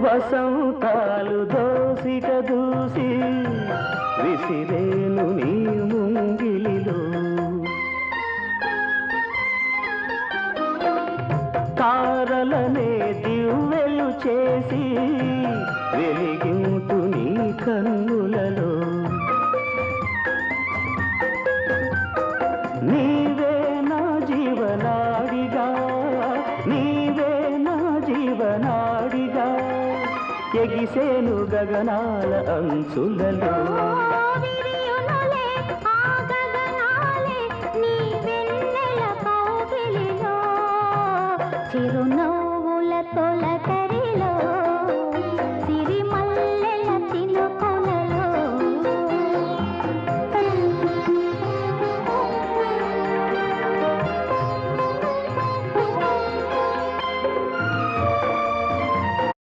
వసంతాలు దోసిక దూసి విసిరేను నీ ముంగిలిలో తారలనే దివ్వెలు చేసి వెలిగింటు నీ కన్నులలో నీవే నా జీవనాడిగా నీవే నా జీవనాడిగా ఎగిసేను గగనాల అంచులలో